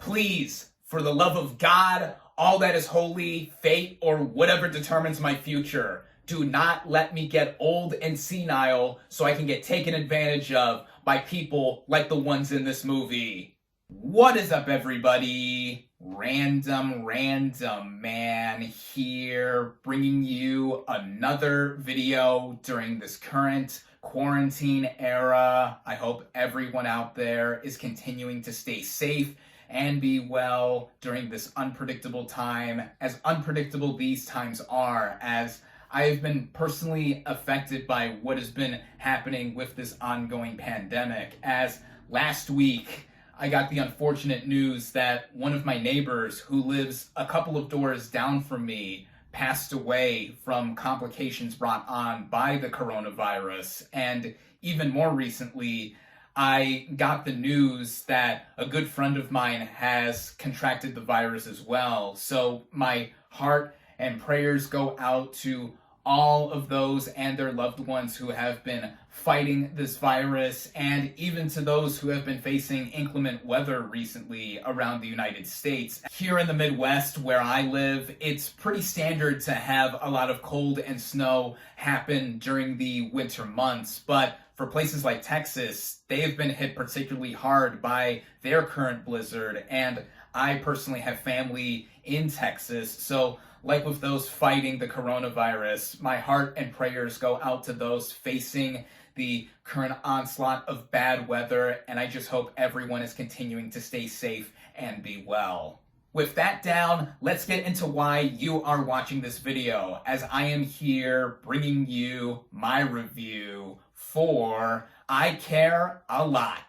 Please, for the love of God, all that is holy, fate, or whatever determines my future, do not let me get old and senile so I can get taken advantage of by people like the ones in this movie. What is up, everybody? RandomRandomMan here, bringing you another video during this current quarantine era. I hope everyone out there is continuing to stay safe and be well during this unpredictable time, as unpredictable these times are, as I've been personally affected by what has been happening with this ongoing pandemic. As last week, I got the unfortunate news that one of my neighbors, who lives a couple of doors down from me, passed away from complications brought on by the coronavirus. And even more recently, I got the news that a good friend of mine has contracted the virus as well. So my heart and prayers go out to all of those and their loved ones who have been fighting this virus, and even to those who have been facing inclement weather recently around the United States. Here in the Midwest, where I live, it's pretty standard to have a lot of cold and snow happen during the winter months, but for places like Texas, they have been hit particularly hard by their current blizzard, and I personally have family in Texas, so like with those fighting the coronavirus, my heart and prayers go out to those facing the current onslaught of bad weather, and I just hope everyone is continuing to stay safe and be well. With that down, let's get into why you are watching this video, as I am here bringing you my review for I Care a Lot.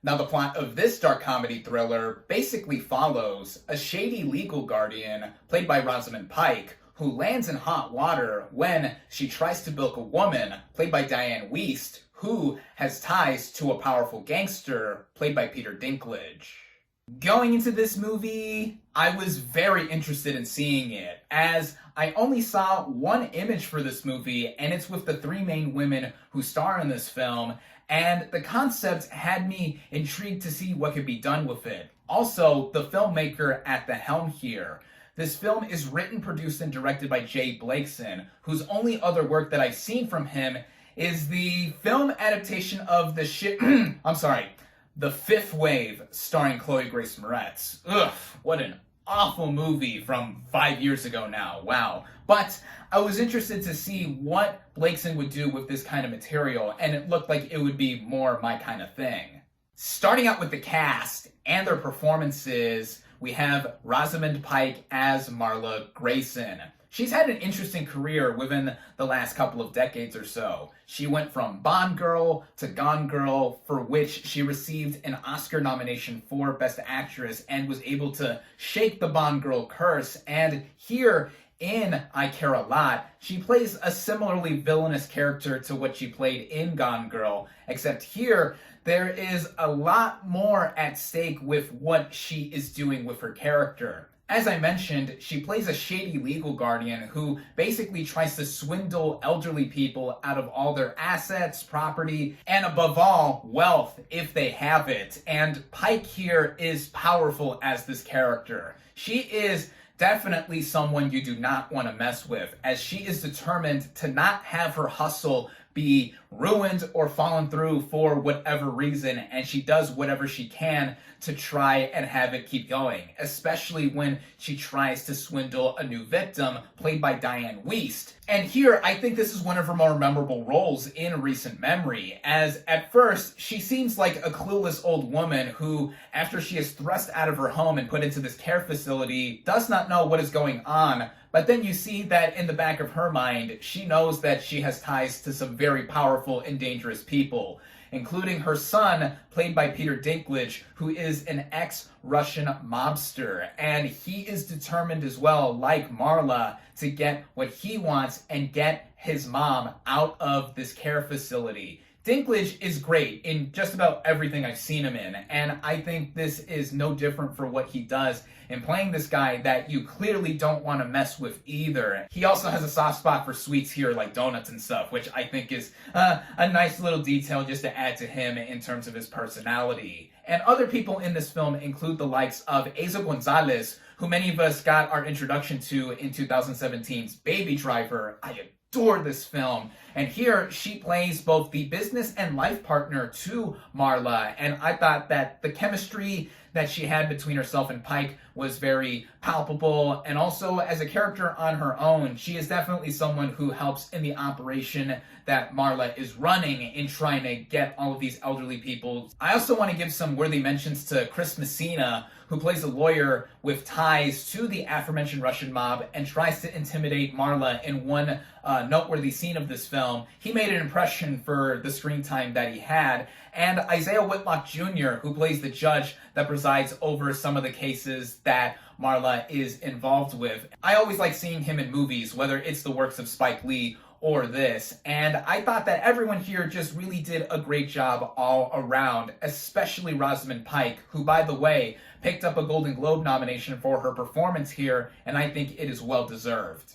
Now, the plot of this dark comedy thriller basically follows a shady legal guardian, played by Rosamund Pike, who lands in hot water when she tries to bilk a woman, played by Diane Wiest, who has ties to a powerful gangster, played by Peter Dinklage. Going into this movie, I was very interested in seeing it, as I only saw one image for this movie, and it's with the three main women who star in this film, and the concept had me intrigued to see what could be done with it. Also, the filmmaker at the helm here. This film is written, produced, and directed by Jay Blakeson, whose only other work that I've seen from him is the film adaptation of The Fifth Wave, starring Chloe Grace Moretz. Ugh, what an awful movie from 5 years ago now, wow. But I was interested to see what Blakeson would do with this kind of material, and it looked like it would be more my kind of thing. Starting out with the cast and their performances, we have Rosamund Pike as Marla Grayson. She's had an interesting career within the last couple of decades or so. She went from Bond Girl to Gone Girl, for which she received an Oscar nomination for Best Actress and was able to shake the Bond Girl curse. And here in I Care a Lot, she plays a similarly villainous character to what she played in Gone Girl, except here there is a lot more at stake with what she is doing with her character. As I mentioned, she plays a shady legal guardian who basically tries to swindle elderly people out of all their assets, property, and above all, wealth, if they have it. And Pike here is powerful as this character. She is definitely someone you do not want to mess with, as she is determined to not have her hustle be ruined or fallen through for whatever reason, and she does whatever she can to try and have it keep going, especially when she tries to swindle a new victim, played by Diane Wiest. And here, I think this is one of her more memorable roles in recent memory, as at first, she seems like a clueless old woman who, after she is thrust out of her home and put into this care facility, does not know what is going on. But then you see that in the back of her mind, she knows that she has ties to some very powerful and dangerous people, including her son, played by Peter Dinklage, who is an ex-Russian mobster. And he is determined as well, like Marla, to get what he wants and get his mom out of this care facility. Dinklage is great in just about everything I've seen him in, and I think this is no different for what he does in playing this guy that you clearly don't want to mess with either. He also has a soft spot for sweets here, like donuts and stuff, which I think is a nice little detail just to add to him in terms of his personality. And other people in this film include the likes of Eiza Gonzalez, who many of us got our introduction to in 2017's Baby Driver. I adore this film. And here she plays both the business and life partner to Marla. And I thought that the chemistry that she had between herself and Pike was very palpable. And also as a character on her own, she is definitely someone who helps in the operation that Marla is running in trying to get all of these elderly people. I also want to give some worthy mentions to Chris Messina, who plays a lawyer with ties to the aforementioned Russian mob and tries to intimidate Marla in one noteworthy scene of this film. He made an impression for the screen time that he had. And Isaiah Whitlock Jr., who plays the judge that presides over some of the cases that Marla is involved with. I always like seeing him in movies, whether it's the works of Spike Lee or this, and I thought that everyone here just really did a great job all around, especially Rosamund Pike, who, by the way, picked up a Golden Globe nomination for her performance here, and I think it is well deserved.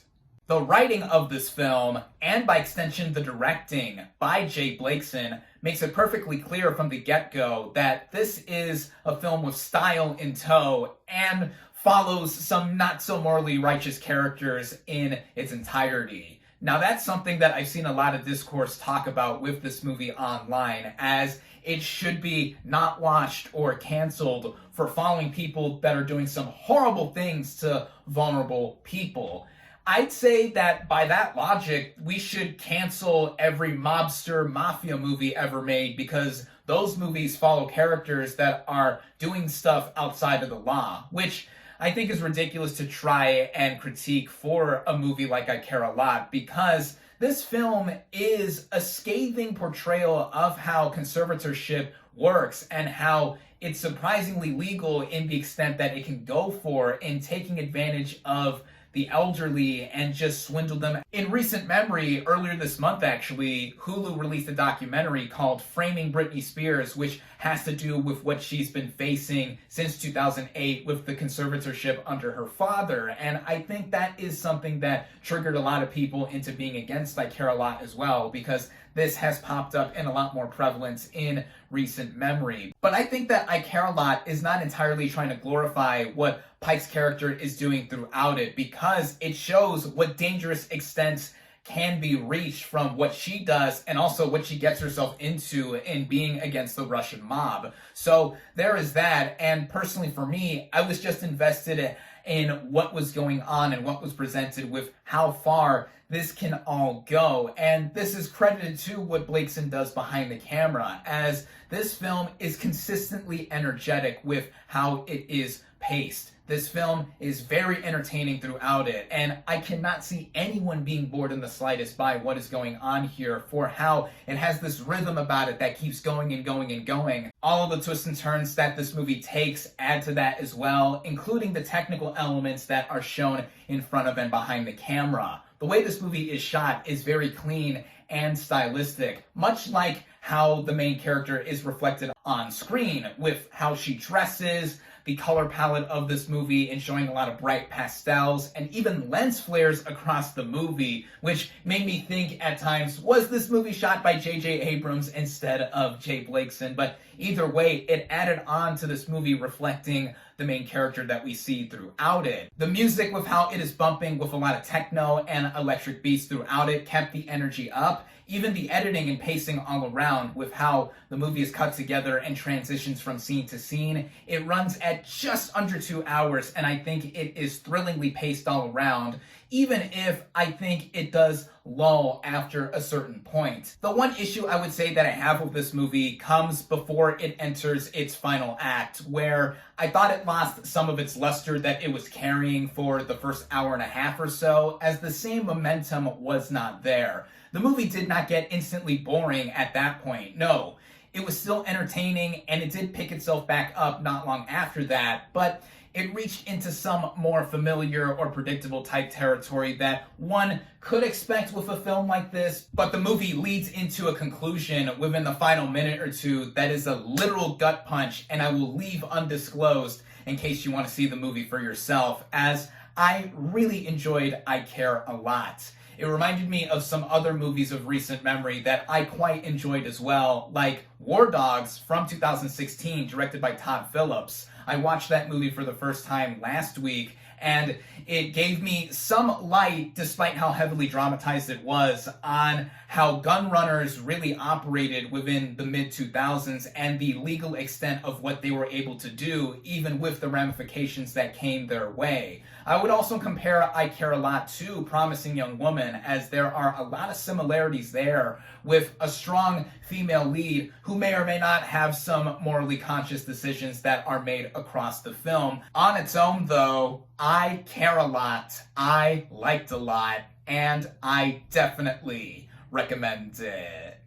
The writing of this film, and by extension the directing by Jay Blakeson, makes it perfectly clear from the get-go that this is a film with style in tow and follows some not so morally righteous characters in its entirety. Now that's something that I've seen a lot of discourse talk about with this movie online, as it should be not watched or canceled for following people that are doing some horrible things to vulnerable people. I'd say that by that logic, we should cancel every mobster mafia movie ever made, because those movies follow characters that are doing stuff outside of the law, which I think is ridiculous to try and critique for a movie like I Care a Lot, because this film is a scathing portrayal of how conservatorship works and how it's surprisingly legal in the extent that it can go for in taking advantage of the elderly and just swindle them. In recent memory, earlier this month actually, Hulu released a documentary called Framing Britney Spears, which has to do with what she's been facing since 2008 with the conservatorship under her father. And I think that is something that triggered a lot of people into being against I Care a Lot as well, because this has popped up in a lot more prevalence in recent memory. But I think that I Care a Lot is not entirely trying to glorify what Pike's character is doing throughout it, because it shows what dangerous extents can be reached from what she does and also what she gets herself into in being against the Russian mob. So there is that, and personally for me, I was just invested in what was going on and what was presented with how far this can all go. And this is credited to what Blakeson does behind the camera, as this film is consistently energetic with how it is paced. This film is very entertaining throughout it, and I cannot see anyone being bored in the slightest by what is going on here, for how it has this rhythm about it that keeps going and going and going. All of the twists and turns that this movie takes add to that as well, including the technical elements that are shown in front of and behind the camera. The way this movie is shot is very clean and stylistic, much like how the main character is reflected on screen, with how she dresses, the color palette of this movie and showing a lot of bright pastels and even lens flares across the movie, which made me think at times, was this movie shot by J.J. Abrams instead of Jay Blakeson? But either way, it added on to this movie, reflecting the main character that we see throughout it. The music, with how it is bumping with a lot of techno and electric beats throughout it, kept the energy up. Even the editing and pacing all around, with how the movie is cut together and transitions from scene to scene. It runs at just under 2 hours, and I think it is thrillingly paced all around, even if I think it does lull after a certain point. The one issue I would say that I have with this movie comes before it enters its final act, where I thought it lost some of its luster that it was carrying for the first hour and a half or so, as the same momentum was not there. The movie did not get instantly boring at that point. No, it was still entertaining, and it did pick itself back up not long after that, but it reached into some more familiar or predictable type territory that one could expect with a film like this, but the movie leads into a conclusion within the final minute or two that is a literal gut punch, and I will leave undisclosed in case you want to see the movie for yourself, as I really enjoyed I Care a Lot. It reminded me of some other movies of recent memory that I quite enjoyed as well, like War Dogs from 2016, directed by Todd Phillips. I watched that movie for the first time last week, and it gave me some light, despite how heavily dramatized it was, on how gun runners really operated within the mid-2000s and the legal extent of what they were able to do, even with the ramifications that came their way. I would also compare I Care a Lot to Promising Young Woman, as there are a lot of similarities there with a strong female lead who may or may not have some morally conscious decisions that are made across the film. On its own, though, I Care a Lot, I liked a lot, and I definitely recommend it.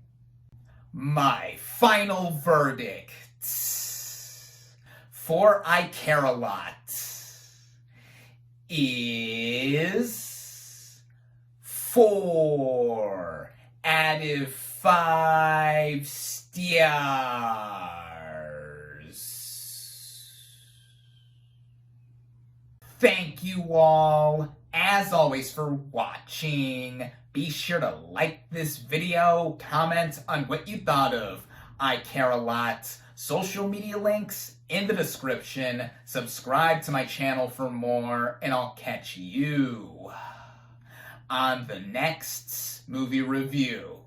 My final verdict for I Care a Lot is 4 out of 5 stars. Thank you all, as always, for watching. Be sure to like this video, comment on what you thought of I Care a Lot. Social media links in the description. Subscribe to my channel for more, and I'll catch you on the next movie review.